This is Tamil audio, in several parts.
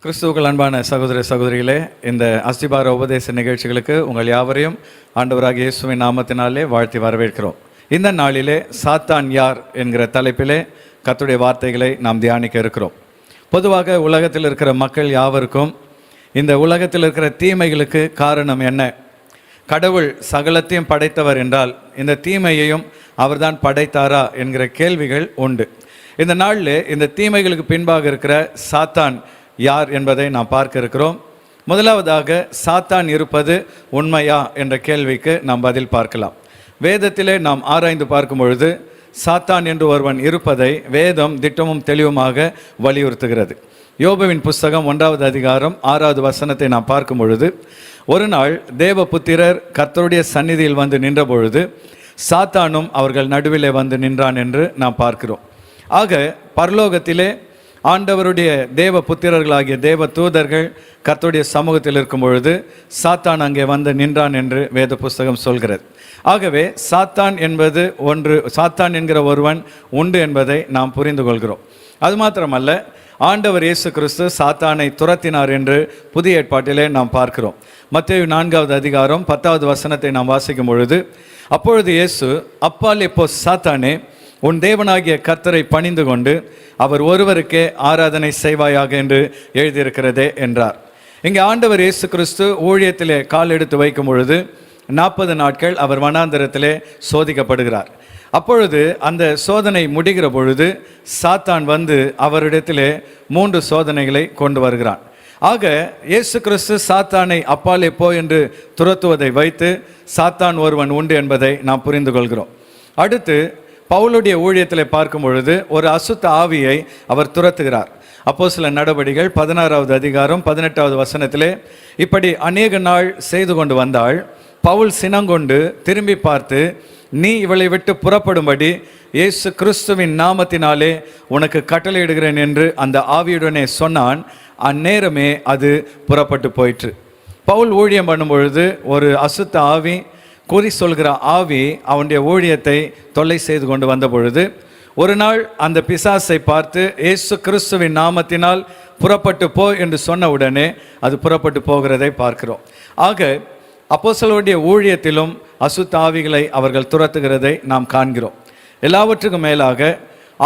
கிறிஸ்துவுக்குள் அன்பான சகோதர சகோதரிகளே, இந்த அஸ்திபார உபதேச நிகழ்ச்சிகளுக்கு உங்கள் யாவரையும் ஆண்டவராகிய இயேசுவின் நாமத்தினாலே வாழ்த்தி வரவேற்கிறோம். இந்த நாளிலே சாத்தான் யார் என்கிற தலைப்பிலே கர்த்தருடைய வார்த்தைகளை நாம் தியானிக்க இருக்கிறோம். பொதுவாக உலகத்தில் இருக்கிற மக்கள் யாவருக்கும் இந்த உலகத்தில் இருக்கிற தீமைகளுக்கு காரணம் என்ன? கடவுள் சகலத்தையும் படைத்தவர் என்றால் இந்த தீமையையும் அவர்தான் படைத்தாரா என்கிற கேள்விகள் உண்டு. இந்த நாளில் இந்த தீமைகளுக்கு பின்பாக இருக்கிற சாத்தான் யார் என்பதை நாம் பார்க்க இருக்கிறோம். முதலாவதாக, சாத்தான் இருப்பது உண்மையா என்ற கேள்விக்கு நாம் பதில் பார்க்கலாம். வேதத்திலே நாம் ஆராய்ந்து பார்க்கும் பொழுது சாத்தான் என்று ஒருவன் இருப்பதை வேதம் திட்டமும் தெளிவுமாக வலியுறுத்துகிறது. யோபுவின் புஸ்தகம் 1வது அதிகாரம் 6வது வசனத்தை நாம் பார்க்கும் பொழுது, ஒரு நாள் தேவபுத்திரர் கர்த்தருடைய சந்நிதியில் வந்து நின்ற பொழுது சாத்தானும் அவர்கள் நடுவிலே வந்து நின்றான் என்று நாம் பார்க்கிறோம். ஆக பரலோகத்திலே ஆண்டவருடைய தேவ புத்திரர்களாகிய தேவ தூதர்கள் கர்த்தருடைய சமூகத்தில் இருக்கும் பொழுது சாத்தான் அங்கே வந்து நின்றான் என்று வேத புஸ்தகம் சொல்கிறது. ஆகவே சாத்தான் என்பது ஒன்று, சாத்தான் என்கிற ஒருவன் உண்டு என்பதை நாம் புரிந்து கொள்கிறோம். அது மாத்திரமல்ல, ஆண்டவர் இயேசு கிறிஸ்து சாத்தானை துரத்தினார் என்று புதிய ஏற்பாட்டிலே நாம் பார்க்கிறோம். மத்தேயு 4வது அதிகாரம் 10வது வசனத்தை நாம் வாசிக்கும் பொழுது, அப்பொழுது இயேசு, அப்பால் இப்போ சாத்தானே, உன் தேவனாகிய கர்த்தரை பணிந்து கொண்டு அவர் ஒருவருக்கே ஆராதனை செய்வாயாக என்று எழுதியிருக்கிறதே என்றார். இங்கே ஆண்டவர் இயேசு கிறிஸ்து ஊழியத்திலே கால் எடுத்து வைக்கும் பொழுது 40 நாட்கள் அவர் வனாந்தரத்திலே சோதிக்கப்படுகிறார். அப்பொழுது அந்த சோதனை முடிகிற பொழுது சாத்தான் வந்து அவரிடத்திலே 3 சோதனைகளை கொண்டு வருகிறான். ஆக இயேசு கிறிஸ்து சாத்தானை அப்பாலே போ என்று துரத்துவதை வைத்து சாத்தான் ஒருவன் உண்டு என்பதை நாம் புரிந்து கொள்கிறோம். அடுத்து பவுலுடைய ஊழியத்தில் பார்க்கும் பொழுது ஒரு அசுத்த ஆவியை அவர் துரத்துகிறார். அப்போஸ்தலர் நடபடிகள் 16வது அதிகாரம் 18வது வசனத்திலே, இப்படி அநேக நாள் செய்து கொண்டு வந்தாள். பவுல் சினங்கொண்டு திரும்பி பார்த்து, நீ இவளை விட்டு புறப்படும்படி இயேசு கிறிஸ்துவின் நாமத்தினாலே உனக்கு கட்டளையிடுகிறேன் என்று அந்த ஆவியுடனே சொன்னான். அந்நேரமே அது புறப்பட்டு போயிற்று. பவுல் ஊழியம் பண்ணும் பொழுது ஒரு அசுத்த ஆவி, குறி சொல்கிற ஆவி அவனுடைய ஊழியத்தை தொல்லை செய்து கொண்டு வந்த பொழுது ஒரு நாள் அந்த பிசாசை பார்த்து இயேசு கிறிஸ்துவின் நாமத்தினால் புறப்பட்டு போ என்று சொன்ன உடனே அது புறப்பட்டு போகிறதை பார்க்கிறோம். ஆக அப்போஸ்தலருடைய ஊழியத்திலும் அசுத்த ஆவிகளை அவர்கள் துரத்துகிறதை நாம் காண்கிறோம். எல்லாவற்றுக்கும் மேலாக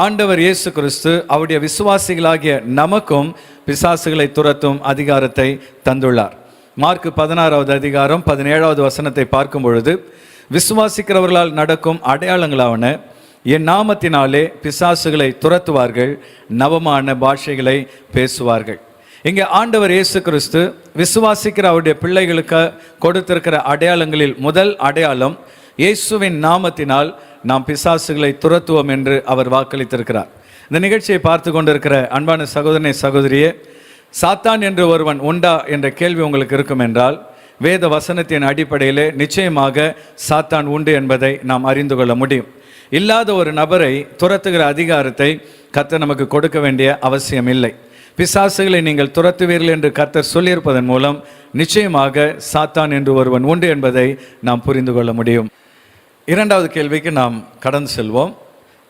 ஆண்டவர் இயேசு கிறிஸ்து அவருடைய விசுவாசிகளாகிய நமக்கும் பிசாசுகளை துரத்தும் அதிகாரத்தை தந்துள்ளார். மார்க் 16வது அதிகாரம் 17வது வசனத்தை பார்க்கும் பொழுது, விசுவாசிக்கிறவர்களால் நடக்கும் அடையாளங்களாவன, என் நாமத்தினாலே பிசாசுகளை துரத்துவார்கள், நவமான பாஷைகளை பேசுவார்கள். இங்கே ஆண்டவர் இயேசு கிறிஸ்து விசுவாசிக்கிற அவருடைய பிள்ளைகளுக்கு கொடுத்திருக்கிற அடையாளங்களில் முதல் அடையாளம், இயேசுவின் நாமத்தினால் நாம் பிசாசுகளை துரத்துவோம் என்று அவர் வாக்களித்திருக்கிறார். இந்த நிகழ்ச்சியை பார்த்து கொண்டிருக்கிற அன்பான சகோதரனே சகோதரியே, சாத்தான் என்று ஒருவன் உண்டா என்ற கேள்வி உங்களுக்கு இருக்கும் என்றால், வேத வசனத்தின் அடிப்படையிலே நிச்சயமாக சாத்தான் உண்டு என்பதை நாம் அறிந்து கொள்ள முடியும். இல்லாத ஒரு நபரை துரத்துகிற அதிகாரத்தை கர்த்தர் நமக்கு கொடுக்க வேண்டிய அவசியம் இல்லை. பிசாசுகளை நீங்கள் துரத்துவீர்கள் என்று கர்த்தர் சொல்லியிருப்பதன் மூலம் நிச்சயமாக சாத்தான் என்று ஒருவன் உண்டு என்பதை நாம் புரிந்து கொள்ள முடியும். 2வது கேள்விக்கு நாம் கடந்து செல்வோம்.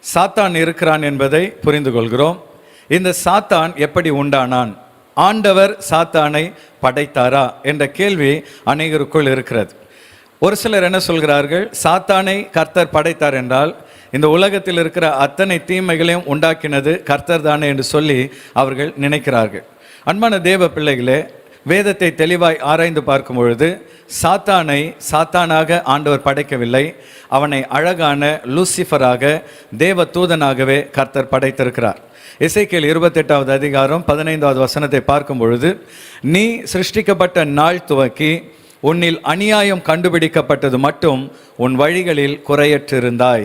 சாத்தான் இருக்கிறான் என்பதை புரிந்து கொள்கிறோம். இந்த சாத்தான் எப்படி உண்டானான்? ஆண்டவர் சாத்தானை படைத்தாரா என்ற கேள்வி அநேகருக்குள் இருக்கிறது. ஒரு சிலர் என்ன சொல்கிறார்கள், சாத்தானை கர்த்தர் படைத்தார் என்றால் இந்த உலகத்தில் இருக்கிற அத்தனை தீமைகளையும் உண்டாக்கினது கர்த்தர் தானே என்று சொல்லி அவர்கள் நினைக்கிறார்கள். அன்பான தேவ பிள்ளைகளே, வேதத்தை தெளிவாய் ஆராய்ந்து பார்க்கும் பொழுது சாத்தானை சாத்தானாக ஆண்டவர் படைக்கவில்லை. அவனை அழகான லூசிஃபராக, தேவ தூதனாகவே கர்த்தர் படைத்திருக்கிறார். எசேக்கியேல் 28வது அதிகாரம் 15வது வசனத்தை பார்க்கும் பொழுது, நீ சிருஷ்டிக்கப்பட்ட நாள் துவக்கி உன்னில் அநியாயம் கண்டுபிடிக்கப்பட்டது மட்டும் உன் வழிகளில் குறையற்றிருந்தாய்.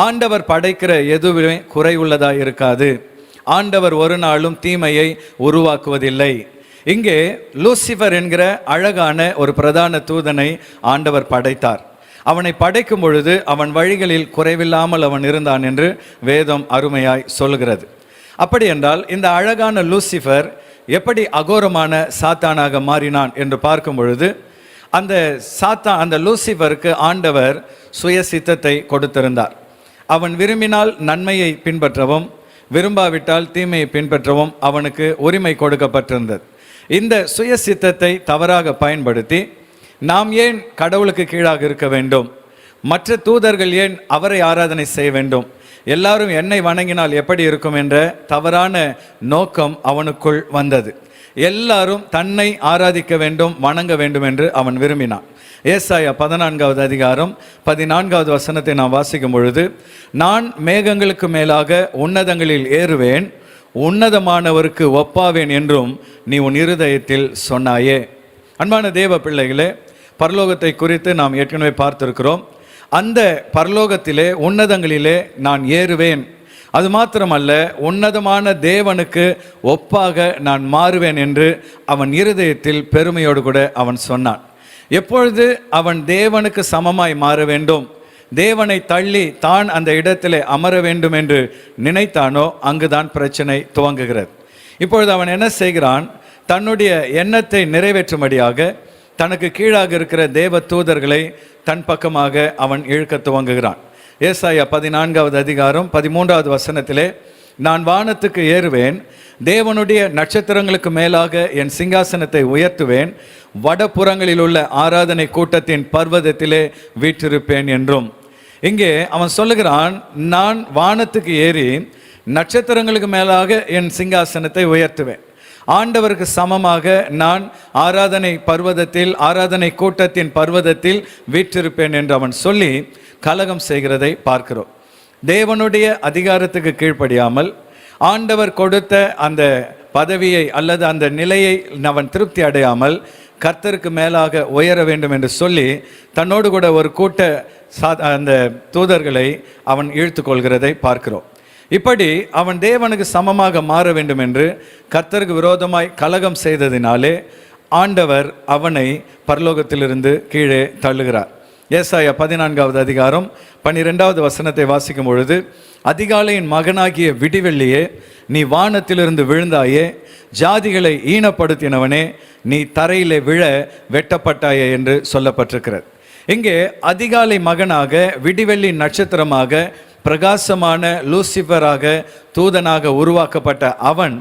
ஆண்டவர் படைக்கிற எதுவுமே குறையுள்ளதாய் இருக்காது. ஆண்டவர் ஒரு நாளும் தீமையை உருவாக்குவதில்லை. இங்கே லூசிஃபர் என்கிற அழகான ஒரு பிரதான தூதனை ஆண்டவர் படைத்தார். அவனை படைக்கும் பொழுது அவன் வழிகளில் குறைவில்லாமல் அவன் இருந்தான் என்று வேதம் அருமையாய் சொல்கிறது. அப்படி என்றால் இந்த அழகான லூசிஃபர் எப்படி அகோரமான சாத்தானாக மாறினான் என்று பார்க்கும் பொழுது, அந்த லூசிஃபருக்கு ஆண்டவர் சுய சித்தத்தை கொடுத்திருந்தார். அவன் விரும்பினால் நன்மையை பின்பற்றவும் விரும்பாவிட்டால் தீமையை பின்பற்றவும் அவனுக்கு உரிமை கொடுக்கப்பட்டிருந்தது. இந்த சுய சித்தத்தை தவறாக பயன்படுத்தி நாம் ஏன் கடவுளுக்கு கீழாக இருக்க வேண்டும், மற்ற தூதர்கள் ஏன் அவரை ஆராதனை செய்ய வேண்டும், எல்லாரும் என்னை வணங்கினால் எப்படி இருக்கும் என்ற தவறான நோக்கம் அவனுக்குள் வந்தது. எல்லாரும் தன்னை ஆராதிக்க வேண்டும், வணங்க வேண்டும் என்று அவன் விரும்பினான். ஏசாயா 14வது அதிகாரம் 14வது வசனத்தை நாம் வாசிக்கும் பொழுது, நான் மேகங்களுக்கு மேலாக உன்னதங்களில் ஏறுவேன், உன்னதமானவருக்கு ஒப்பாவேன் என்றும் நீ உன் இருதயத்தில் சொன்னாயே. அன்பான தேவ பிள்ளைகளே, பரலோகத்தை குறித்து நாம் ஏற்கனவே பார்த்திருக்கிறோம். அந்த பரலோகத்திலே உன்னதங்களிலே நான் ஏறுவேன், அது மாத்திரமல்ல உன்னதமான தேவனுக்கு ஒப்பாக நான் மாறுவேன் என்று அவன் இருதயத்தில் பெருமையோடு கூட அவன் சொன்னான். எப்பொழுது அவன் தேவனுக்கு சமமாய் மாற வேண்டும், தேவனை தள்ளி தான் அந்த இடத்திலே அமர வேண்டும் என்று நினைத்தானோ அங்குதான் பிரச்சனை துவங்குகிறது. இப்பொழுது அவன் என்ன செய்கிறான், தன்னுடைய எண்ணத்தை நிறைவேற்றும்படியாக தனக்கு கீழாக இருக்கிற தேவ தூதர்களை தன் பக்கமாக அவன் இழுக்க துவங்குகிறான். ஏசாயா 14வது அதிகாரம் 13வது வசனத்திலே, நான் வானத்துக்கு ஏறுவேன், தேவனுடைய நட்சத்திரங்களுக்கு மேலாக என் சிங்காசனத்தை உயர்த்துவேன், வடபுறங்களில் உள்ள ஆராதனை கூட்டத்தின் பர்வதத்திலே வீற்றிருப்பேன் என்றும். இங்கே அவன் சொல்லுகிறான், நான் வானத்துக்கு ஏறி நட்சத்திரங்களுக்கு மேலாக என் சிங்காசனத்தை உயர்த்துவேன், ஆண்டவருக்கு சமமாக நான் ஆராதனை பர்வதத்தில், ஆராதனை கூட்டத்தின் பர்வதத்தில் வீற்றிருப்பேன் என்று அவன் சொல்லி கலகம் செய்கிறதை பார்க்கிறோம். தேவனுடைய அதிகாரத்துக்கு கீழ்ப்படியாமல் ஆண்டவர் கொடுத்த அந்த பதவியை அல்லது அந்த நிலையை அவன் திருப்தி அடையாமல் கர்த்தருக்கு மேலாக உயர வேண்டும் என்று சொல்லி தன்னோடு கூட ஒரு கூட்ட அந்த தூதர்களை அவன் இழுத்து கொள்கிறதை பார்க்கிறோம். இப்படி அவன் தேவனுக்கு சமமாக மாற வேண்டும் என்று கர்த்தருக்கு விரோதமாய் கலகம் செய்ததினாலே ஆண்டவர் அவனை பரலோகத்திலிருந்து கீழே தள்ளுகிறார். ஏசாயா 14வது அதிகாரம் 12வது வசனத்தை வாசிக்கும் பொழுது, அதிகாலையின் மகனாகிய விடிவெள்ளியே, நீ வானத்திலிருந்து விழுந்தாயே, ஜாதிகளை ஈனப்படுத்தினவனே, நீ தரையிலே விழ வெட்டப்பட்டாயே என்று சொல்லப்பட்டிருக்கிறது. இங்கே அதிகாலை மகனாக, விடிவெள்ளி நட்சத்திரமாக, பிரகாசமான லூசிஃபராக, தூதனாக உருவாக்கப்பட்ட அவன்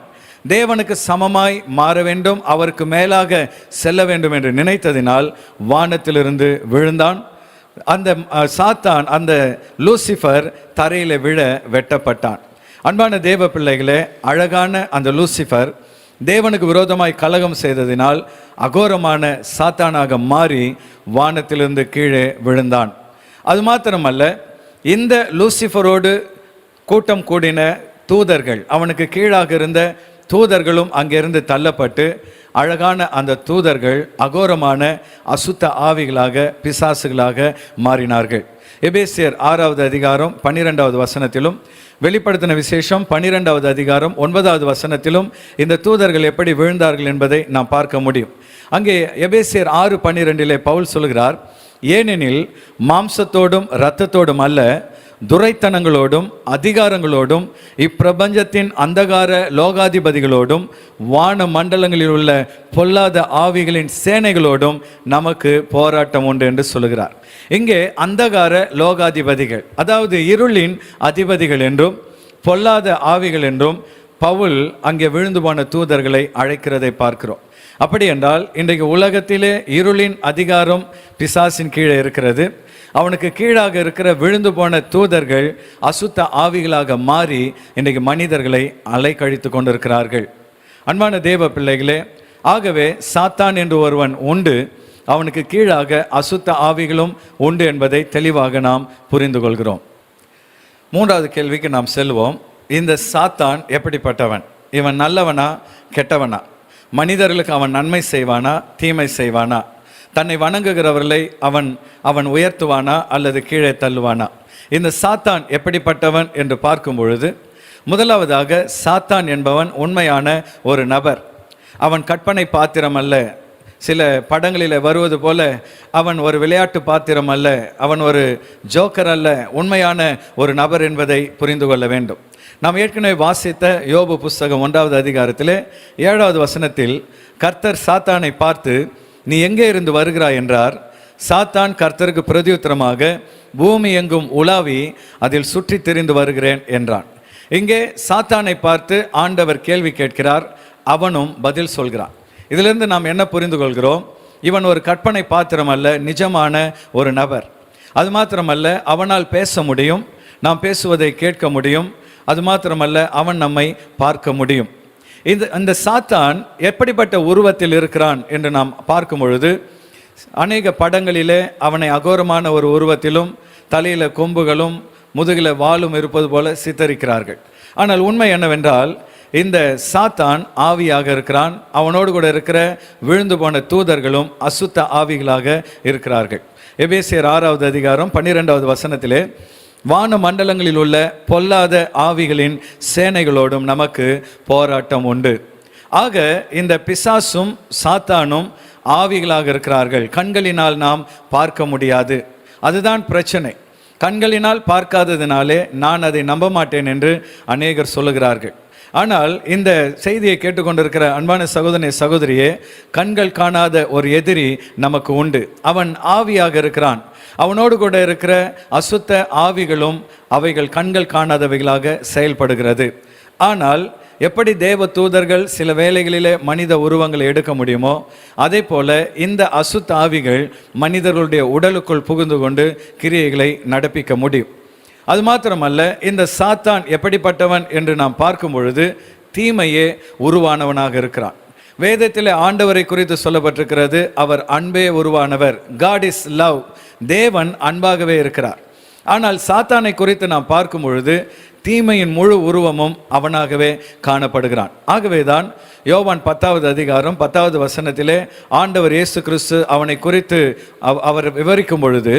தேவனுக்கு சமமாய் மாற வேண்டும், அவருக்கு மேலாக செல்ல வேண்டும் என்று நினைத்ததினால் வானத்திலிருந்து விழுந்தான். அந்த சாத்தான், அந்த லூசிஃபர் தரையில விழ வெட்டப்பட்டான். அன்பான தேவ பிள்ளைகளே, அழகான அந்த லூசிஃபர் தேவனுக்கு விரோதமாய் கலகம் செய்ததினால் அகோரமான சாத்தானாக மாறி வானத்திலிருந்து கீழே விழுந்தான். அது மாத்திரமல்ல, இந்த லூசிஃபரோடு கூட்டம் கூடின தூதர்கள், அவனுக்கு கீழாக இருந்த தூதர்களும் அங்கிருந்து தள்ளப்பட்டு அழகான அந்த தூதர்கள் அகோரமான அசுத்த ஆவிகளாக, பிசாசுகளாக மாறினார்கள். எபேசியர் 6வது அதிகாரம் 12வது வசனத்திலும், வெளிப்படுத்தின விசேஷம் 12வது அதிகாரம் 9வது வசனத்திலும் இந்த தூதர்கள் எப்படி விழுந்தார்கள் என்பதை நாம் பார்க்க முடியும். அங்கே எபேசியர் 6:12 பவுல் சொல்கிறார், ஏனெனில் மாம்சத்தோடும் இரத்தத்தோடும் அல்ல, துரைத்தனங்களோடும் அதிகாரங்களோடும் இப்பிரபஞ்சத்தின் அந்தகார லோகாதிபதிகளோடும் வான மண்டலங்களில் உள்ள பொல்லாத ஆவிகளின் சேனைகளோடும் நமக்கு போராட்டம் உண்டு என்று சொல்கிறார். இங்கே அந்தகார லோகாதிபதிகள், அதாவது இருளின் அதிபதிகள் என்றும் பொல்லாத ஆவிகள் என்றும் பவுல் அங்கே விழுந்து போன தூதர்களை அழைக்கிறதை பார்க்கிறோம். அப்படி என்றால் இன்றைக்கு உலகத்திலே இருளின் அதிகாரம் பிசாசின் கீழே இருக்கிறது. அவனுக்கு கீழாக இருக்கிற விழுந்து போன தூதர்கள் அசுத்த ஆவிகளாக மாறி இன்றைக்கு மனிதர்களை அலைக்கழித்து கொண்டிருக்கிறார்கள். அன்பான தேவ பிள்ளைகளே, ஆகவே சாத்தான் என்று ஒருவன் உண்டு, அவனுக்கு கீழாக அசுத்த ஆவிகளும் உண்டு என்பதை தெளிவாக நாம் புரிந்து கொள்கிறோம். 3வது கேள்விக்கு நாம் செல்வோம். இந்த சாத்தான் எப்படிப்பட்டவன்? இவன் நல்லவனா கெட்டவனா? மனிதர்களுக்கு அவன் நன்மை செய்வானா தீமை செய்வானா? தன்னை வணங்குகிறவர்களை அவன் உயர்த்துவானா அல்லது கீழே தள்ளுவானா? இந்த சாத்தான் எப்படிப்பட்டவன் என்று பார்க்கும் பொழுது, முதலாவதாக சாத்தான் என்பவன் உண்மையான ஒரு நபர். அவன் கற்பனை பாத்திரம் அல்ல. சில படங்களில் வருவது போல அவன் ஒரு விளையாட்டு பாத்திரம் அல்ல, அவன் ஒரு ஜோக்கர் அல்ல, உண்மையான ஒரு நபர் என்பதை புரிந்து கொள்ள வேண்டும். நாம் ஏற்கனவே வாசித்த யோபு புஸ்தகம் 1வது அதிகாரத்திலே 7வது வசனத்தில் கர்த்தர் சாத்தானை பார்த்து, நீ எங்கே இருந்து வருகிறாய் என்றார். சாத்தான் கர்த்தருக்கு பிரதியுத்தரமாக, பூமி எங்கும் உலாவி அதில் சுற்றி திரிந்து வருகிறேன் என்றான். இங்கே சாத்தானை பார்த்து ஆண்டவர் கேள்வி கேட்கிறார், அவனும் பதில் சொல்கிறான். இதிலிருந்து நாம் என்ன புரிந்து கொள்கிறோம்? இவன் ஒரு கற்பனை பாத்திரம் அல்ல, நிஜமான ஒரு நபர். அது மாத்திரமல்ல, அவனால் பேச முடியும், நாம் பேசுவதை கேட்க முடியும். அது மாத்திரமல்ல, அவன் நம்மை பார்க்க முடியும். இந்த சாத்தான் எப்படிப்பட்ட உருவத்தில் இருக்கிறான் என்று நாம் பார்க்கும் பொழுது, அநேக படங்களிலே அவனை அகோரமான ஒரு உருவத்திலும் தலையில கொம்புகளும் முதுகில வாளும் இருப்பது போல சித்தரிக்கிறார்கள். ஆனால் உண்மை என்னவென்றால், இந்த சாத்தான் ஆவியாக இருக்கிறான். அவனோடு கூட இருக்கிற விழுந்து போன தூதர்களும் அசுத்த ஆவிகளாக இருக்கிறார்கள். எபேசியர் 6வது அதிகாரம் 12வது வசனத்திலே, வான மண்டலங்களில் உள்ள பொல்லாத ஆவிகளின் சேனைகளோடும் நமக்கு போராட்டம் உண்டு. ஆக இந்த பிசாசும் சாத்தானும் ஆவிகளாக இருக்கிறார்கள். கண்களினால் நாம் பார்க்க முடியாது. அதுதான் பிரச்சனை. கண்களினால் பார்க்காததினாலே நான் அதை நம்ப மாட்டேன் என்று அநேகர் சொல்லுகிறார்கள். ஆனால் இந்த செய்தியை கேட்டுக்கொண்டிருக்கிற அன்பான சகோதரனே, சகோதரியே, கண்கள் காணாத ஒரு எதிரி நமக்கு உண்டு. அவன் ஆவியாக இருக்கிறான். அவனோடு கூட இருக்கிற அசுத்த ஆவிகளும் அவைகள் கண்கள் காணாதவைகளாக செயல்படுகிறது. ஆனால் எப்படி தேவ தூதர்கள் சில வேளைகளிலே மனித உருவங்களை எடுக்க முடியுமோ, அதே போல இந்த அசுத்த ஆவிகள் மனிதர்களுடைய உடலுக்குள் புகுந்து கொண்டு கிரியைகளை நடப்பிக்க முடியும். அது மாத்திரமல்ல, இந்த சாத்தான் எப்படிப்பட்டவன் என்று நாம் பார்க்கும் பொழுது தீமையே உருவானவனாக இருக்கிறான். வேதத்தில் ஆண்டவரை குறித்து சொல்லப்பட்டிருக்கிறது, அவர் அன்பே உருவானவர். God is love. தேவன் அன்பாகவே இருக்கிறார். ஆனால் சாத்தானை குறித்து நாம் பார்க்கும் பொழுது தீமையின் முழு உருவமும் அவனாகவே காணப்படுகிறான். ஆகவேதான் யோவான் 10வது அதிகாரம் 10வது வசனத்திலே ஆண்டவர் இயேசு கிறிஸ்து அவனை குறித்து அவர் விவரிக்கும் பொழுது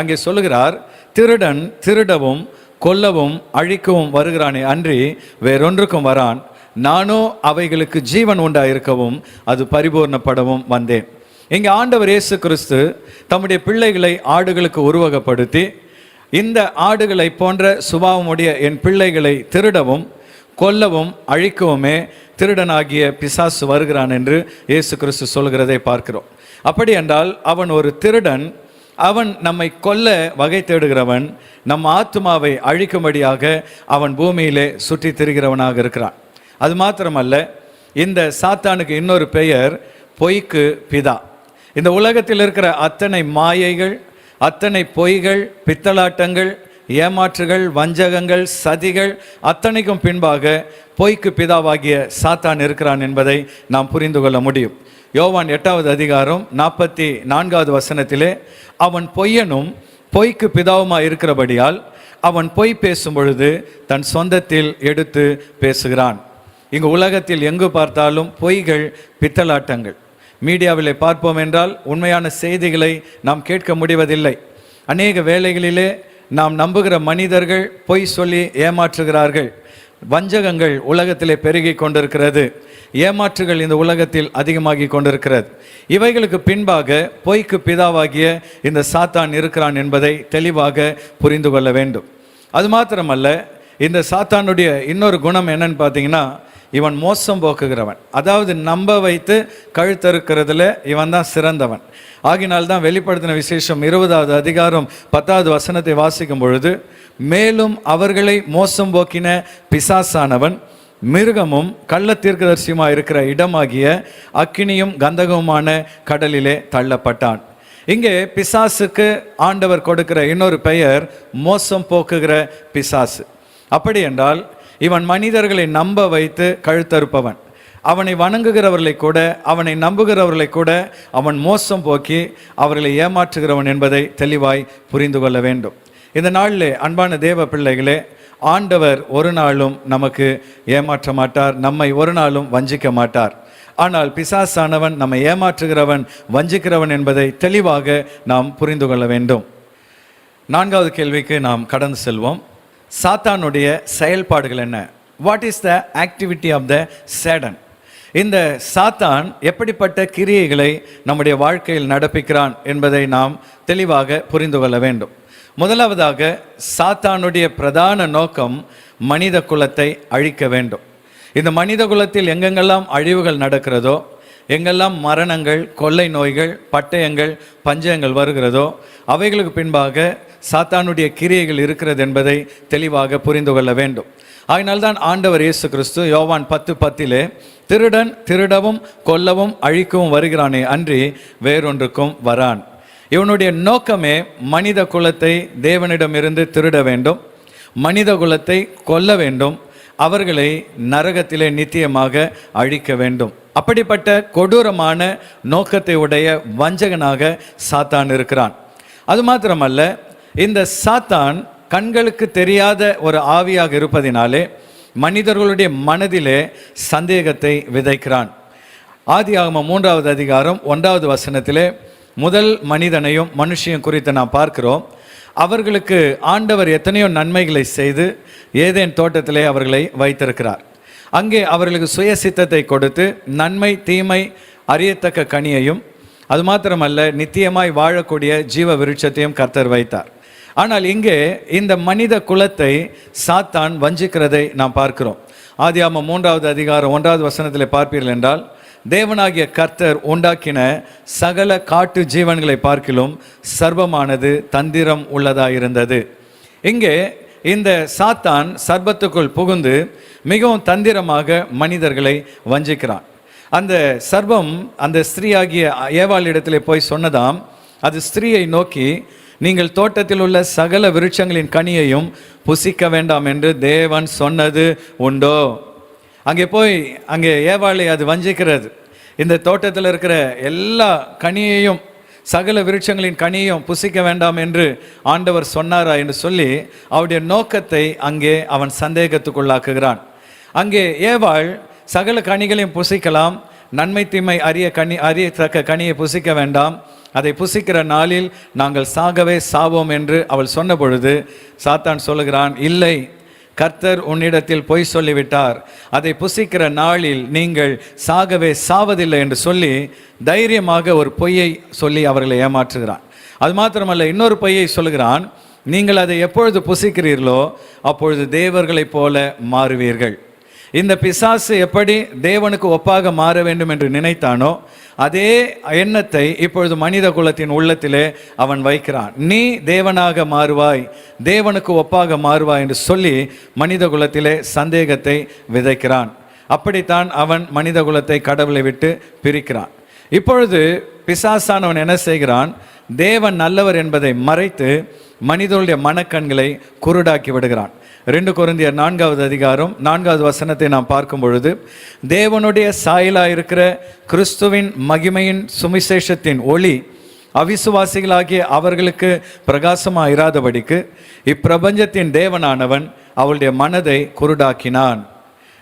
அங்கே சொல்லுகிறார், திருடன் திருடவும் கொல்லவும் அழிக்கவும் வருகிறானே அன்றி வேறொன்றுக்கும் வரான். நானோ அவைகளுக்கு ஜீவன் உண்டாயிருக்கவும் அது பரிபூர்ணப்படவும் வந்தேன். இங்கே ஆண்டவர் இயேசு கிறிஸ்து தம்முடைய பிள்ளைகளை ஆடுகளுக்கு உருவகப்படுத்தி, இந்த ஆடுகளை போன்ற சுபாவமுடைய என் பிள்ளைகளை திருடவும் கொல்லவும் அழிக்கவுமே திருடனாகிய பிசாசு வருகிறான் என்று இயேசு கிறிஸ்து சொல்கிறதை பார்க்கிறோம். அப்படி என்றால் அவன் ஒரு திருடன். அவன் நம்மை கொல்ல வகை தேடுகிறவன். நம் ஆத்துமாவை அழிக்கும்படியாக அவன் பூமியிலே சுற்றி திரிகிறவனாக இருக்கிறான். அது மாத்திரமல்ல, இந்த சாத்தானுக்கு இன்னொரு பெயர் பொய்க்கு பிதா. இந்த உலகத்தில் இருக்கிற அத்தனை மாயைகள், அத்தனை பொய்கள், பித்தலாட்டங்கள், ஏமாற்றுகள், வஞ்சகங்கள், சதிகள் அத்தனைக்கும் பின்பாக பொய்க்கு பிதாவாகிய சாத்தான் இருக்கிறான் என்பதை நாம் புரிந்து கொள்ள முடியும். யோவான் 8வது அதிகாரம் 44வது வசனத்திலே, அவன் பொய்யனும் பொய்க்கு பிதாவுமாய் இருக்கிறபடியால் அவன் பொய் பேசும் பொழுது தன் சொந்தத்தில் எடுத்து பேசுகிறான். இங்கு உலகத்தில் எங்கு பார்த்தாலும் பொய்கள், பித்தலாட்டங்கள். மீடியாவிலே பார்ப்போம் என்றால் உண்மையான செய்திகளை நாம் கேட்க முடிவதில்லை. அநேக வேளைகளிலே நாம் நம்புகிற மனிதர்கள் பொய் சொல்லி ஏமாற்றுகிறார்கள். வஞ்சகங்கள் உலகத்திலே பெருகி கொண்டிருக்கிறது. ஏமாற்றுகள் இந்த உலகத்தில் அதிகமாகி கொண்டிருக்கிறது. இவைகளுக்கு பின்பாக பொய்க்கு பிதாவாகிய இந்த சாத்தான் இருக்கிறான் என்பதை தெளிவாக புரிந்து கொள்ள வேண்டும். அது மாத்திரமல்ல, இந்த சாத்தானுடைய இன்னொரு குணம் என்னன்னு பார்த்தீங்கன்னா, இவன் மோசம் போக்குகிறவன். அதாவது நம்ப வைத்து கழுத்தறுக்கிறதுல இவன் தான் சிறந்தவன். ஆகினால்தான் வெளிப்படுத்தின விசேஷம் 20வது அதிகாரம் 10வது வசனத்தை வாசிக்கும் பொழுது, மேலும் அவர்களை மோசம் போக்கின பிசாசானவன் மிருகமும் கள்ள தீர்க்கதரிசியுமாக இருக்கிற இடமாகிய அக்கினியும் கந்தகமுமான கடலிலே தள்ளப்பட்டான். இங்கே பிசாசுக்கு ஆண்டவர் கொடுக்கிற இன்னொரு பெயர் மோசம் போக்குகிற பிசாசு. அப்படி என்றால் இவன் மனிதர்களை நம்ப வைத்து கழுத்தறுப்பவன். அவனை வணங்குகிறவர்களை கூட, அவனை நம்புகிறவர்களை கூட அவன் மோசம் போக்கி அவர்களை ஏமாற்றுகிறவன் என்பதை தெளிவாய் புரிந்து கொள்ள வேண்டும். இந்த நாளிலே அன்பான தேவ பிள்ளைகளே, ஆண்டவர் ஒரு நாளும் நமக்கு ஏமாற்ற மாட்டார், நம்மை ஒரு நாளும் வஞ்சிக்க மாட்டார். ஆனால் பிசாசானவன் நம்மை ஏமாற்றுகிறவன், வஞ்சிக்கிறவன் என்பதை தெளிவாக நாம் புரிந்து கொள்ள வேண்டும். 4வது கேள்விக்கு நாம் கடந்து செல்வோம். சாத்தானுடைய செயல்பாடுகள் என்ன? What is the activity of the Satan? இந்த சாத்தான் எப்படிப்பட்ட கிரியைகளை நம்முடைய வாழ்க்கையில் நடப்பிக்கிறான் என்பதை நாம் தெளிவாக புரிந்து கொள்ள வேண்டும். முதலாவதாக, சாத்தானுடைய பிரதான நோக்கம் மனித குலத்தை அழிக்க வேண்டும். இந்த மனித குலத்தில் எங்கெங்கெல்லாம் அழிவுகள் நடக்கிறதோ, எங்கெல்லாம் மரணங்கள், கொள்ளை நோய்கள், பட்டயங்கள், பஞ்சயங்கள் வருகிறதோ, அவைகளுக்கு பின்பாக சாத்தானுடைய கிரியைகள் இருக்கிறது என்பதை தெளிவாக புரிந்து கொள்ள வேண்டும். அதனால்தான் ஆண்டவர் இயேசு கிறிஸ்து யோவான் 10:10 திருடன் திருடவும் கொல்லவும் அழிக்கவும் வருகிறானே அன்றி வேறொன்றுக்கும் வரான். இவனுடைய நோக்கமே மனித குலத்தை தேவனிடமிருந்து திருட வேண்டும், மனித குலத்தை கொல்ல வேண்டும், அவர்களை நரகத்திலே நித்தியமாக அழிக்க வேண்டும். அப்படிப்பட்ட கொடூரமான நோக்கத்தை உடைய வஞ்சகனாக சாத்தான் இருக்கிறான். அது மாத்திரமல்ல, இந்த சாத்தான் கண்களுக்கு தெரியாத ஒரு ஆவியாக இருப்பதினாலே மனிதர்களுடைய மனதிலே சந்தேகத்தை விதைக்கிறான். ஆதியாகமம் 3வது அதிகாரம் 1வது வசனத்திலே முதல் மனிதனையும் மனுஷியும் குறித்து நாம் பார்க்கிறோம். அவர்களுக்கு ஆண்டவர் எத்தனையோ நன்மைகளை செய்து ஏதேன் தோட்டத்திலே அவர்களை வைத்திருக்கிறார். அங்கே அவர்களுக்கு சுய சித்தத்தை கொடுத்து நன்மை தீமை அறியத்தக்க கனியையும் அது மாத்திரமல்ல நித்தியமாய் வாழக்கூடிய ஜீவ விருட்சத்தையும் கர்த்தர் வைத்தார். ஆனால் இங்கே இந்த மனித குலத்தை சாத்தான் வஞ்சிக்கிறதை நாம் பார்க்கிறோம். ஆதியாகமம் 3வது அதிகாரம் 1வது வசனத்தில் பார்ப்பீர்கள் என்றால், தேவனாகிய கர்த்தர் உண்டாக்கின சகல காட்டு ஜீவன்களை பார்க்கிலும் சர்வமானது தந்திரம் உள்ளதாயிருந்தது. இங்கே இந்த சாத்தான் சர்பத்துக்குள் புகுந்து மிகவும் தந்திரமாக மனிதர்களை வஞ்சிக்கிறான். அந்த சர்வம் அந்த ஸ்திரீயாகிய ஏவாளிடத்திலே போய் சொன்னதாம், அது ஸ்திரீயை நோக்கி, நீங்கள் தோட்டத்தில் உள்ள சகல விருட்சங்களின் கனியையும் புசிக்க வேண்டாம் என்று தேவன் சொன்னது உண்டோ? அங்கே ஏவாளை அது வஞ்சிக்கிறது. இந்த தோட்டத்தில் இருக்கிற எல்லா கனியையும் சகல விருட்சங்களின் கனியையும் புசிக்க வேண்டாம் என்று ஆண்டவர் சொன்னாரா என்று சொல்லி அவருடைய நோக்கத்தை அங்கே அவன் சந்தேகத்துக்குள்ளாக்குகிறான். அங்கே ஏவாள் சகல கனிகளையும் புசிக்கலாம், நன்மை தீமை அறியத்தக்க கனியை புசிக்க வேண்டாம், அதை புசிக்கிற நாளில் நாங்கள் சாகவே சாவோம் என்று அவள் சொன்ன பொழுது சாத்தான் சொல்லுகிறான், இல்லை, கர்த்தர் உன்னிடத்தில் பொய் சொல்லிவிட்டார், அதை புசிக்கிற நாளில் நீங்கள் சாகவே சாவதில்லை என்று சொல்லி தைரியமாக ஒரு பொய்யை சொல்லி அவர்களை ஏமாற்றுகிறான். அது மாத்திரமல்ல, இன்னொரு பொய்யை சொல்லுகிறான், நீங்கள் அதை எப்பொழுது புசிக்கிறீர்களோ அப்பொழுது தேவர்களைப் போல மாறுவீர்கள். இந்த பிசாசு எப்படி தேவனுக்கு ஒப்பாக மாற வேண்டும் என்று நினைத்தானோ அதே எண்ணத்தை இப்பொழுது மனித குலத்தின் உள்ளத்திலே அவன் வைக்கிறான். நீ தேவனாக மாறுவாய், தேவனுக்கு ஒப்பாக மாறுவாய் என்று சொல்லி மனித குலத்திலே சந்தேகத்தை விதைக்கிறான். அப்படித்தான் அவன் மனித குலத்தை கடவுளை விட்டு பிரிக்கிறான். இப்பொழுது பிசாசானவன் என்ன செய்கிறான்? தேவன் நல்லவர் என்பதை மறைத்து மனிதனுடைய மனக்கண்களை குருடாக்கி விடுகிறான். 2 கொரிந்தியர் 4வது அதிகாரம் 4வது வசனத்தை நாம் பார்க்கும் பொழுது, தேவனுடைய சாயலாக இருக்கிற கிறிஸ்துவின் மகிமையின் சுவிசேஷத்தின் ஒளி அவிசுவாசிகளாகிய அவர்களுக்கு பிரகாசமாக இராதபடிக்கு இப்பிரபஞ்சத்தின் தேவனானவன் அவளுடைய மனதை குருடாக்கினான்.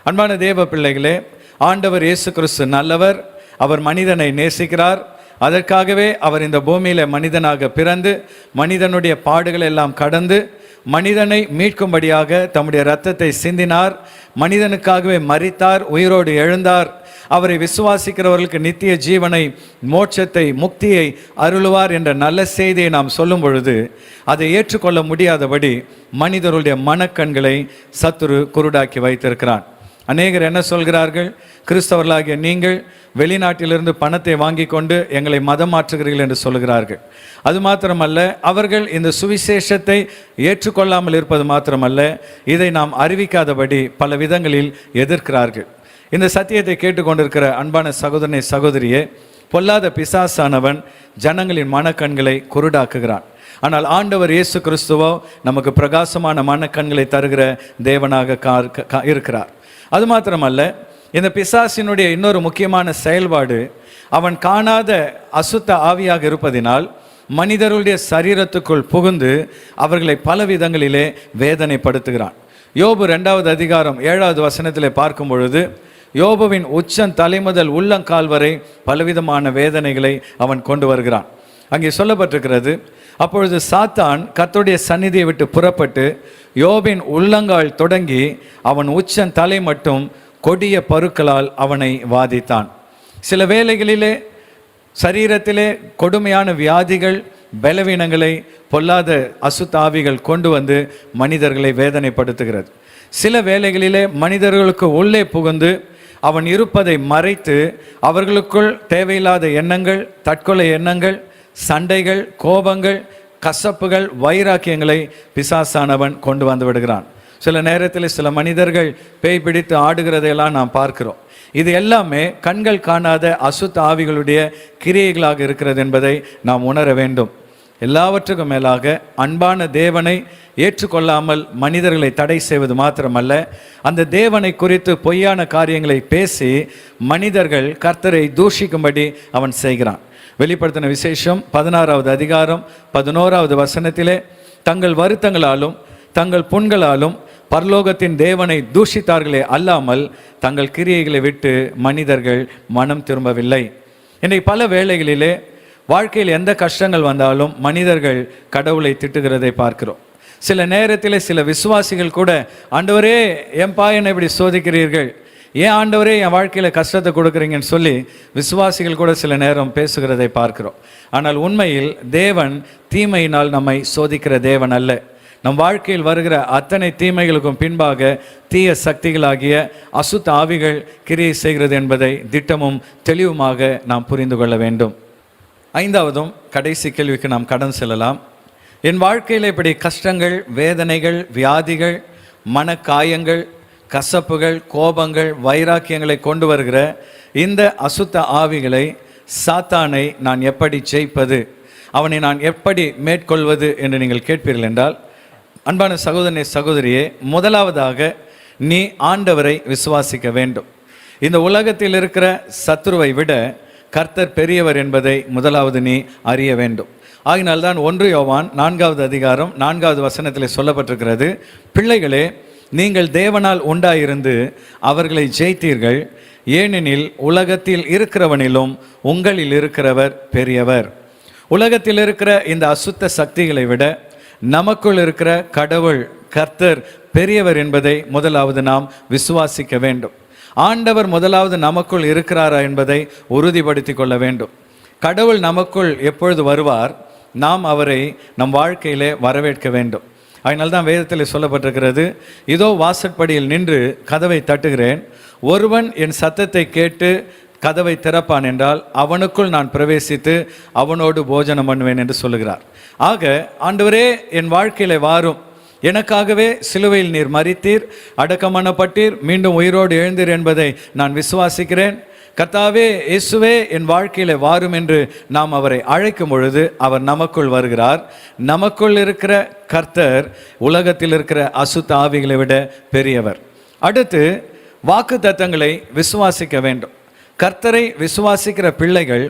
அன்பான தேவ பிள்ளைகளே, ஆண்டவர் இயேசு கிறிஸ்து நல்லவர், அவர் மனிதனை நேசிக்கிறார். அதற்காகவே அவர் இந்த பூமியில மனிதனாக பிறந்து மனிதனுடைய பாடுகள் எல்லாம் கடந்து மனிதனை மீட்கும்படியாக தம்முடைய இரத்தத்தை சிந்தினார், மனிதனுக்காகவே மரித்தார், உயிரோடு எழுந்தார். அவரை விசுவாசிக்கிறவர்களுக்கு நித்திய ஜீவனை, மோட்சத்தை, முக்தியை அருளுவார் என்ற நல்ல செய்தியை நாம் சொல்லும் பொழுது அதை ஏற்றுக்கொள்ள முடியாதபடி மனிதருடைய மனக்கண்களை சத்துரு குருடாக்கி வைத்திருக்கிறான். அநேகர் என்ன சொல்கிறார்கள்? கிறிஸ்தவர்களாகிய நீங்கள் வெளிநாட்டிலிருந்து பணத்தை வாங்கி கொண்டு எங்களை மதம் மாற்றுகிறீர்கள் என்று சொல்கிறார்கள். அது மாத்திரமல்ல, அவர்கள் இந்த சுவிசேஷத்தை ஏற்றுக்கொள்ளாமல் இருப்பது மாத்திரமல்ல, இதை நாம் அறிவிக்காதபடி பல விதங்களில் எதிர்க்கிறார்கள். இந்த சத்தியத்தை கேட்டுக்கொண்டிருக்கிற அன்பான சகோதரனை சகோதரியே, பொல்லாத பிசாசானவன் ஜனங்களின் மனக்கண்களை குருடாக்குகிறான். ஆனால் ஆண்டவர் இயேசு கிறிஸ்துவோ நமக்கு பிரகாசமான மனக்கண்களை தருகிற தேவனாக இருக்கிறார். அது மாத்திரமல்ல, இந்த பிசாசினுடைய இன்னொரு முக்கியமான செயல்பாடு, அவன் காணாத அசுத்த ஆவியாக இருப்பதினால் மனிதர்களுடைய சரீரத்துக்குள் புகுந்து அவர்களை பல விதங்களிலே வேதனைப்படுத்துகிறான். யோபு 2வது அதிகாரம் 7வது வசனத்திலே பார்க்கும் பொழுது, யோபுவின் உச்சன் தலைமுதல் உள்ளங்கால் வரை பலவிதமான வேதனைகளை அவன் கொண்டு வருகிறான். அங்கே சொல்லப்பட்டிருக்கிறது, அப்பொழுது சாத்தான் கர்த்தருடைய சந்நிதியை விட்டு புறப்பட்டு யோபின் உள்ளங்கால் தொடங்கி அவன் உச்சன் தலை மட்டும் கொடிய பருக்களால் அவனை வாதித்தான். சில வேளைகளிலே சரீரத்திலே கொடுமையான வியாதிகள், பலவீனங்களை பொல்லாத அசுத்தாவிகள் கொண்டு வந்து மனிதர்களை வேதனைப்படுத்துகிறது. சில வேளைகளிலே மனிதர்களுக்கு உள்ளே புகுந்து அவன் இருப்பதை மறைத்து அவர்களுக்குள் தேவையில்லாத எண்ணங்கள், தற்கொலை எண்ணங்கள், சண்டைகள், கோபங்கள், கசப்புகள், வைராக்கியங்களை பிசாசானவன் கொண்டு வந்து விடுகிறான். சில நேரத்தில் சில மனிதர்கள் பேய் பிடித்து ஆடுகிறதையெல்லாம் நாம் பார்க்கிறோம். இது எல்லாமே கண்கள் காணாத அசுத்த ஆவிகளுடைய கிரியைகளாக இருக்கிறது என்பதை நாம் உணர வேண்டும். எல்லாவற்றுக்கும் மேலாக அன்பான தேவனை ஏற்றுக்கொள்ளாமல் மனிதர்களை தடை செய்வது மாத்திரமல்ல, அந்த தேவனை குறித்து பொய்யான காரியங்களை பேசி மனிதர்கள் கர்த்தரை தூஷிக்கும்படி அவன் செய்கிறான். வெளிப்படுத்தின விசேஷம் 16வது அதிகாரம் 11வது வசனத்திலே, தங்கள் வருத்தங்களாலும் தங்கள் புண்களாலும் பரலோகத்தின் தேவனை தூஷித்தார்களே அல்லாமல் தங்கள் கிரியைகளை விட்டு மனிதர்கள் மனம் திரும்பவில்லை. இன்றைக்கு பல வேளைகளிலே வாழ்க்கையில் எந்த கஷ்டங்கள் வந்தாலும் மனிதர்கள் கடவுளை திட்டுகிறதை பார்க்கிறோம். சில நேரத்தில் சில விசுவாசிகள் கூட, ஆண்டவரே ஏன்பா என்னை இப்படி சோதிக்கிறீர்கள், ஏன் ஆண்டவரே என் வாழ்க்கையில் கஷ்டத்தை கொடுக்குறீங்கன்னு சொல்லி விசுவாசிகள் கூட சில நேரம் பேசுகிறதை பார்க்கிறோம். ஆனால் உண்மையில் தேவன் தீமையினால் நம்மை சோதிக்கிற தேவன் அல்ல. நம் வாழ்க்கையில் வருகிற அத்தனை தீமைகளுக்கும் பின்பாக தீய சக்திகளாகிய அசுத்த ஆவிகள் கிரியை செய்கிறது என்பதை திட்டமும் தெளிவுமாக நாம் புரிந்து கொள்ள வேண்டும். 5வதும் கடைசி கேள்விக்கு நாம் கடன் செல்லலாம். என் வாழ்க்கையில் இப்படி கஷ்டங்கள், வேதனைகள், வியாதிகள், மனக்காயங்கள், கசப்புகள், கோபங்கள், வைராக்கியங்களை கொண்டு வருகிற இந்த அசுத்த ஆவிகளை, சாத்தானை நான் எப்படி ஜெயிப்பது, அவனை நான் எப்படி மேற்கொள்வது என்று நீங்கள் கேட்பீர்கள் என்றால், அன்பான சகோதரனே சகோதரியே, முதலாவதாக நீ ஆண்டவரை விசுவாசிக்க வேண்டும். இந்த உலகத்தில் இருக்கிற சத்துருவை விட கர்த்தர் பெரியவர் என்பதை முதலாவது நீ அறிய வேண்டும். ஆகினால்தான் 1 யோவான் 4வது அதிகாரம் 4வது வசனத்தில் சொல்லப்பட்டிருக்கிறது, பிள்ளைகளே நீங்கள் தேவனால் உண்டாயிருந்து அவர்களை ஜெயித்தீர்கள், ஏனெனில் உலகத்தில் இருக்கிறவனிலும் உங்களில் இருக்கிறவர் பெரியவர். உலகத்தில் இருக்கிற இந்த அசுத்த சக்திகளை விட நமக்குள் இருக்கிற கடவுள் கர்த்தர் பெரியவர் என்பதை முதலாவது நாம் விசுவாசிக்க வேண்டும். ஆண்டவர் முதலாவது நமக்குள் இருக்கிறாரா என்பதை உறுதிப்படுத்தி கொள்ள வேண்டும். கடவுள் நமக்குள் எப்பொழுது வருவார், நாம் அவரை நம் வாழ்க்கையிலே வரவேற்க வேண்டும். அதனால்தான் வேதத்தில் சொல்லப்பட்டிருக்கிறது, இதோ வாசற்படியில் நின்று கதவை தட்டுகிறேன், ஒருவன் என் சத்தத்தை கேட்டு கதவை திறப்பான் என்றால் அவனுக்குள் நான் பிரவேசித்து அவனோடு போஜனம் பண்ணுவேன் என்று சொல்லுகிறார். ஆக ஆண்டவரே என் வாழ்க்கையில வாரும், எனக்காகவே சிலுவையில் நீர் மரித்தீர், அடக்கம் பண்ணப்பட்டீர், மீண்டும் உயிரோடு எழுந்தீர் என்பதை நான் விசுவாசிக்கிறேன். கர்த்தாவே இயேசுவே என் வாழ்க்கையில வாரும் என்று நாம் அவரை அழைக்கும் பொழுது அவர் நமக்குள் வருகிறார். நமக்குள் இருக்கிற கர்த்தர் உலகத்தில் இருக்கிற அசுத்த ஆவிகளை விட பெரியவர். அடுத்து வாக்கு தத்தங்களை விசுவாசிக்க வேண்டும். கர்த்தரை விசுவாசிக்கிற பிள்ளைகள்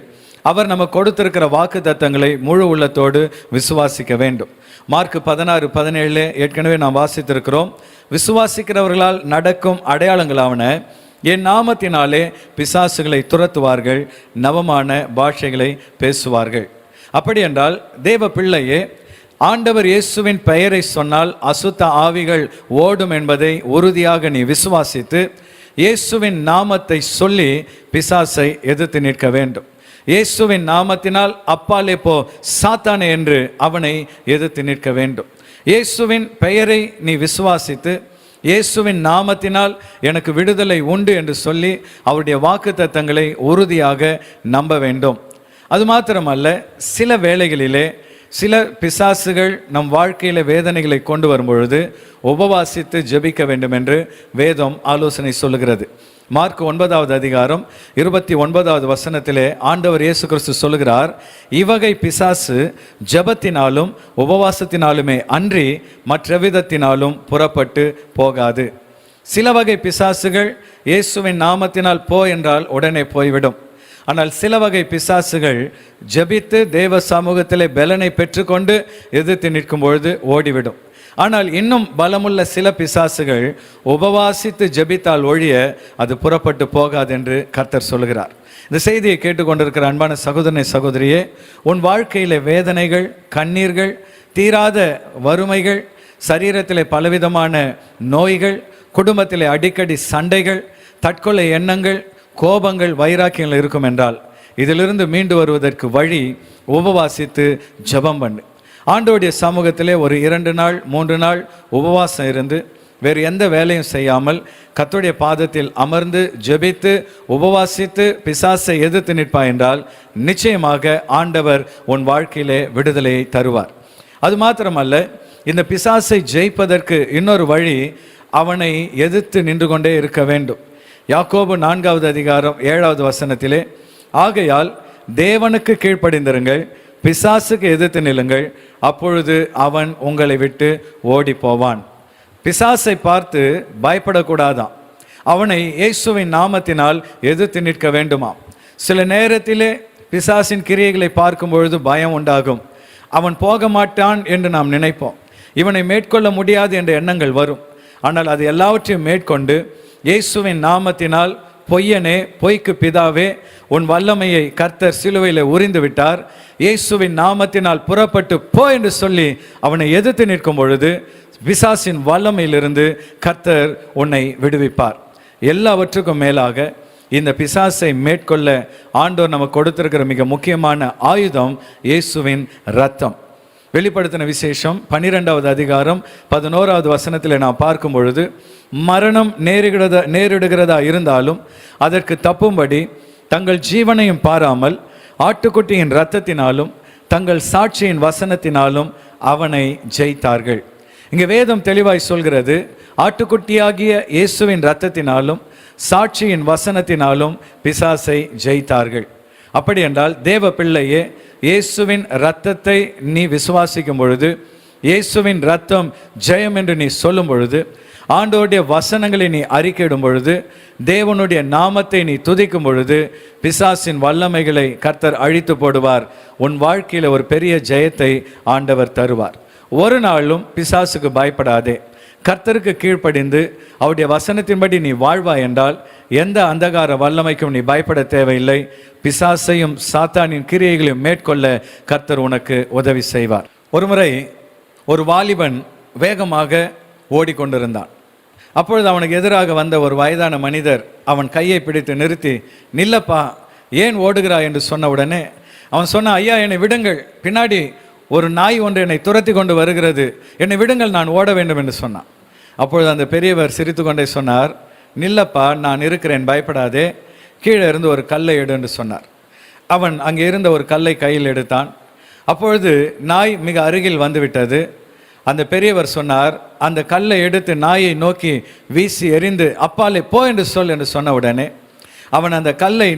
அவர் நமக்கு கொடுத்திருக்கிற வாக்கு தத்தங்களை முழு உள்ளத்தோடு விசுவாசிக்க வேண்டும். மார்க் 16:17 ஏற்கனவே நாம் வாசித்திருக்கிறோம். விசுவாசிக்கிறவர்களால் நடக்கும் அடையாளங்களாவன, என் நாமத்தினாலே பிசாசுகளை துரத்துவார்கள், நவமான பாஷைகளை பேசுவார்கள். அப்படி என்றால் தேவ பிள்ளையே, ஆண்டவர் இயேசுவின் பெயரை சொன்னால் அசுத்த ஆவிகள் ஓடும் என்பதை உறுதியாக நீ விசுவாசித்து இயேசுவின் நாமத்தை சொல்லி பிசாசை எதிர்த்து நிற்க வேண்டும். இயேசுவின் நாமத்தினால் அப்பாலே போ சாத்தானே என்று அவனை எதிர்த்து நிற்க வேண்டும். இயேசுவின் பெயரை நீ விசுவாசித்து இயேசுவின் நாமத்தினால் எனக்கு விடுதலை உண்டு என்று சொல்லி அவருடைய வாக்குத்தத்தங்களை உறுதியாக நம்ப வேண்டும். அது மாத்திரமல்ல, சில வேளைகளிலே சில பிசாசுகள் நம் வாழ்க்கையில் வேதனைகளை கொண்டு வரும் பொழுது உபவாசித்து ஜெபிக்க வேண்டும் என்று வேதம் ஆலோசனை சொல்லுகிறது. மார்க் 9வது அதிகாரம் 29வது வசனத்திலே ஆண்டவர் இயேசு கிறிஸ்து சொல்லுகிறார், இவ்வகை பிசாசு ஜெபத்தினாலும் உபவாசத்தினாலுமே அன்றி மற்ற விதத்தினாலும் புறப்பட்டு போகாது. சில வகை பிசாசுகள் இயேசுவின் நாமத்தினால் போ என்றால் உடனே போய்விடும். ஆனால் சில வகை பிசாசுகள் ஜெபித்து தேவ சமூகத்திலே பலனை பெற்றுக்கொண்டு எதிர்த்து நிற்கும் பொழுது ஓடிவிடும். ஆனால் இன்னும் பலமுள்ள சில பிசாசுகள் உபவாசித்து ஜெபித்தால் ஒழிய அது புறப்பட்டு போகாது என்று கர்த்தர் சொல்கிறார். இந்த செய்தியை கேட்டுக்கொண்டிருக்கிற அன்பான சகோதரனை சகோதரியே, உன் வாழ்க்கையிலே வேதனைகள், கண்ணீர்கள், தீராத வறுமைகள், சரீரத்திலே பலவிதமான நோய்கள், குடும்பத்திலே அடிக்கடி சண்டைகள், தற்கொலை எண்ணங்கள், கோபங்கள், வைராக்கியங்கள் இருக்கும் என்றால் இதிலிருந்து மீண்டு வருவதற்கு வழி உபவாசித்து ஜெபம் பண்ணு. ஆண்டவருடைய சமூகத்திலே ஒரு 2 நாள் 3 நாள் உபவாசம் இருந்து வேறு எந்த வேலையும் செய்யாமல் கர்த்தருடைய பாதத்தில் அமர்ந்து ஜெபித்து உபவாசித்து பிசாசை எதிர்த்து நிற்பாய் என்றால் நிச்சயமாக ஆண்டவர் உன் வாழ்க்கையிலே விடுதலையை தருவார். அது மாத்திரமல்ல, இந்த பிசாசை ஜெயிப்பதற்கு இன்னொரு வழி, அவனை எதிர்த்து நின்று கொண்டே இருக்க வேண்டும். யாக்கோபு 4வது அதிகாரம் 7வது வசனத்திலே, ஆகையால் தேவனுக்கு கீழ்ப்படிந்திருங்கள், பிசாசுக்கு எதிர்த்து நில்லுங்கள், அப்பொழுது அவன் உங்களை விட்டு ஓடி போவான். பிசாசை பார்த்து பயப்படக்கூடாதாம், அவனை இயேசுவின் நாமத்தினால் எதிர்த்து நிற்க வேண்டுமாம். சில நேரத்திலே பிசாசின் கிரியைகளை பார்க்கும் பொழுது பயம் உண்டாகும். அவன் போக மாட்டான் என்று நாம் நினைப்போம். இவனை மேற்கொள்ள முடியாது என்ற எண்ணங்கள் வரும். ஆனால் அது எல்லாவற்றையும் மேற்கொண்டு இயேசுவின் நாமத்தினால், பொய்யனே, பொய்க்கு பிதாவே, உன் வல்லமையை கர்த்தர் சிலுவையில் உரிந்து விட்டார், இயேசுவின் நாமத்தினால் புறப்பட்டு போ என்று சொல்லி அவனை எதிர்த்து நிற்கும் பொழுது பிசாசின் வல்லமையிலிருந்து கர்த்தர் உன்னை விடுவிப்பார். எல்லாவற்றுக்கும் மேலாக இந்த பிசாசை மேற்கொள்ள ஆண்டவர் நமக்கு கொடுத்திருக்கிற மிக முக்கியமான ஆயுதம் இயேசுவின் இரத்தம். வெளிப்படுத்தின விசேஷம் 12வது அதிகாரம் 11வது வசனத்தில் நாம் பார்க்கும் பொழுது, மரணம் நேரிடுகிறதா இருந்தாலும் அதற்கு தப்பும்படி தங்கள் ஜீவனையும் பாராமல் ஆட்டுக்குட்டியின் இரத்தத்தினாலும் தங்கள் சாட்சியின் வசனத்தினாலும் அவனை ஜெயித்தார்கள். இங்கே வேதம் தெளிவாய் சொல்கிறது, ஆட்டுக்குட்டியாகிய இயேசுவின் இரத்தத்தினாலும் சாட்சியின் வசனத்தினாலும் பிசாசை ஜெயித்தார்கள். அப்படி என்றால் தேவ பிள்ளையே, இயேசுவின் இரத்தத்தை நீ விசுவாசிக்கும் பொழுது, இயேசுவின் இரத்தம் ஜெயம் என்று நீ சொல்லும் பொழுது, ஆண்டவருடைய வசனங்களை நீ அறிக்கையிடும் பொழுது, தேவனுடைய நாமத்தை நீ துதிக்கும் பொழுது, பிசாசின் வல்லமைகளை கர்த்தர் அழித்து போடுவார். உன் வாழ்க்கையில் ஒரு பெரிய ஜெயத்தை ஆண்டவர் தருவார். ஒரு நாளும் பிசாசுக்கு பயப்படாதே. கர்த்தருக்கு கீழ்ப்படிந்து அவருடைய வசனத்தின்படி நீ வாழ்வாய் என்றால் எந்த அந்தகார வல்லமைக்கும் நீ பயப்பட தேவையில்லை. பிசாசையும் சாத்தானின் கிரியைகளையும் மேற்கொள்ள கர்த்தர் உனக்கு உதவி செய்வார். ஒருமுறை ஒரு வாலிபன் வேகமாக ஓடிக்கொண்டிருந்தான். அப்பொழுது அவனுக்கு எதிராக வந்த ஒரு வயதான மனிதர் அவன் கையை பிடித்து நிறுத்தி, நில்லப்பா, ஏன் ஓடுகிறாய் என்று சொன்ன உடனே அவன் சொன்னான், ஐயா, என்னை விடுங்கள், பின்னாடி ஒரு நாய் ஒன்று என்னை துரத்தி கொண்டு வருகிறது, என்னை விடுங்கள், நான் ஓட வேண்டும் என்று சொன்னான். அப்பொழுது அந்த பெரியவர் சிரித்து கொண்டே சொன்னார், நில்லப்பா, நான் இருக்கிறேன், பயப்படாதே, கீழே இருந்து ஒரு கல்லை எடு என்று சொன்னார். அவன் அங்கே இருந்த ஒரு கல்லை கையில் எடுத்தான். அப்பொழுது நாய் மிக அருகில் வந்துவிட்டது. அந்த பெரியவர் சொன்னார், அந்த கல்லை எடுத்து நாயை நோக்கி வீசி எறிந்து அப்பாலே போ என்று சொல் என்று சொன்ன உடனே அவன் அந்த கல்லை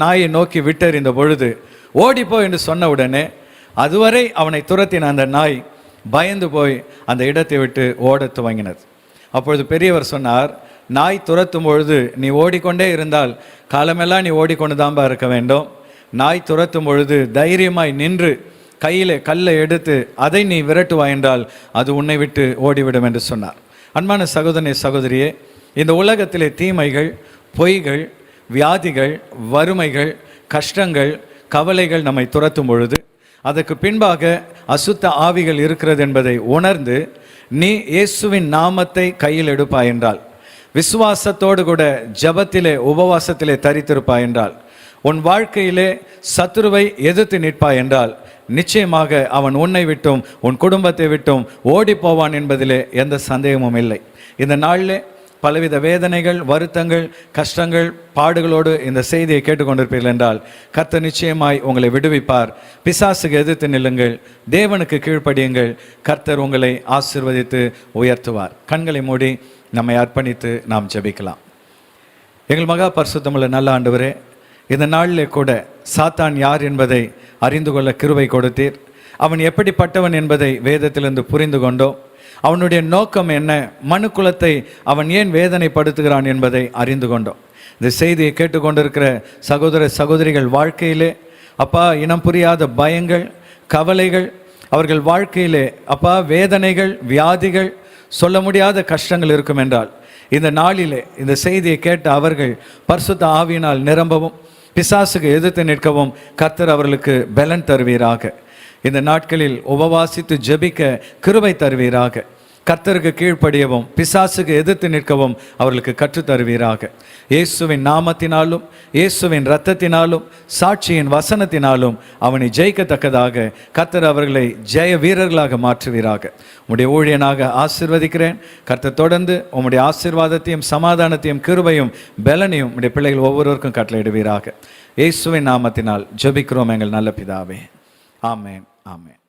நாயை நோக்கி விட்டெறிந்த பொழுது ஓடிப்போ என்று சொன்ன உடனே அதுவரை அவனை துரத்தின அந்த நாய் பயந்து போய் அந்த இடத்தை விட்டு ஓடத் துவங்கினது. அப்பொழுது பெரியவர் சொன்னார், நாய் துரத்தும் பொழுது நீ ஓடிக்கொண்டே இருந்தால் காலமெல்லாம் நீ ஓடிக்கொண்டு தான்பா இருக்க வேண்டும். நாய் துரத்தும் பொழுது தைரியமாய் நின்று கையில் கல்லை எடுத்து அதை நீ விரட்டுவாய் என்றால் அது உன்னை விட்டு ஓடிவிடும் என்று சொன்னார். அன்பான சகோதரனே, சகோதரியே, இந்த உலகத்திலே தீமைகள், பொய்கள், வியாதிகள், வறுமைகள், கஷ்டங்கள், கவலைகள் நம்மை துரத்தும் பொழுது அதற்கு பின்பாக அசுத்த ஆவிகள் இருக்கிறது என்பதை உணர்ந்து நீ இயேசுவின் நாமத்தை கையில் எடுப்பாய் என்றால், விசுவாசத்தோடு கூட ஜபத்திலே உபவாசத்திலே தரித்திருப்பாய் என்றால், உன் வாழ்க்கையிலே சத்துருவை எதிர்த்து நிற்பாய் என்றால் நிச்சயமாக அவன் உன்னை விட்டும் உன் குடும்பத்தை விட்டும் ஓடி போவான் என்பதிலே எந்த சந்தேகமும் இல்லை. இந்த நாளிலே பலவித வேதனைகள், வருத்தங்கள், கஷ்டங்கள், பாடுகளோடு இந்த செய்தியை கேட்டுக்கொண்டிருப்பீர்கள் என்றால் கர்த்தர் நிச்சயமாய் உங்களை விடுவிப்பார். பிசாசுக்கு எதிர்த்து நில்லுங்கள், தேவனுக்கு கீழ்ப்படியுங்கள், கர்த்தர் உங்களை ஆசீர்வதித்து உயர்த்துவார். கண்களை மூடி நம்மை அர்ப்பணித்து நாம் ஜெபிக்கலாம். எங்கள் மகா பரிசுத்தமுள்ள நல்ல ஆண்டவரே, இந்த நாளிலே கூட சாத்தான் யார் என்பதை அறிந்து கொள்ள கிருபை கொடுத்தீர். அவன் எப்படிப்பட்டவன் என்பதை வேதத்திலிருந்து புரிந்து கொண்டோம். அவனுடைய நோக்கம் என்ன, மனுக்குலத்தை அவன் ஏன் வேதனைப்படுத்துகிறான் என்பதை அறிந்து கொண்டோம். இந்த செய்தியை கேட்டுக்கொண்டிருக்கிற சகோதர சகோதரிகள் வாழ்க்கையிலே அப்பா இனம் புரியாத பயங்கள், கவலைகள், அவர்கள் வாழ்க்கையிலே அப்பா வேதனைகள், வியாதிகள், சொல்ல முடியாத கஷ்டங்கள் இருக்கும் என்றால் இந்த நாளிலே இந்த செய்தியை கேட்ட அவர்கள் பரிசுத்த ஆவியினால் நிரம்பவும் பிசாசுக்கு எதிர்த்து நிற்கவும் கர்த்தர் அவர்களுக்கு பலன் தருவீராக. இந்த நாட்களில் உபவாசித்து ஜெபிக்க கிருபை தருவீராக. கர்த்தருக்கு கீழ்ப்படியவும் பிசாசுக்கு எதிர்த்து நிற்கவும் அவர்களுக்கு கற்றுத்தருவீராக. இயேசுவின் நாமத்தினாலும் இயேசுவின் இரத்தத்தினாலும் சாட்சியின் வசனத்தினாலும் அவனை ஜெயிக்கத்தக்கதாக கர்த்தர் அவர்களை ஜெய வீரர்களாக மாற்றுவீராக. உம்முடைய ஊழியனாக ஆசீர்வதிக்கிறேன். கர்த்தர் தொடர்ந்து உம்முடைய ஆசீர்வாதத்தையும் சமாதானத்தையும் கிருபையும் பலனையும் உம்முடைய பிள்ளைகள் ஒவ்வொருவருக்கும் கட்டளையிடுவீராக. இயேசுவின் நாமத்தினால் ஜெபிக்கிறோம் எங்கள் நல்ல பிதாவே. ஆமென், ஆமென்.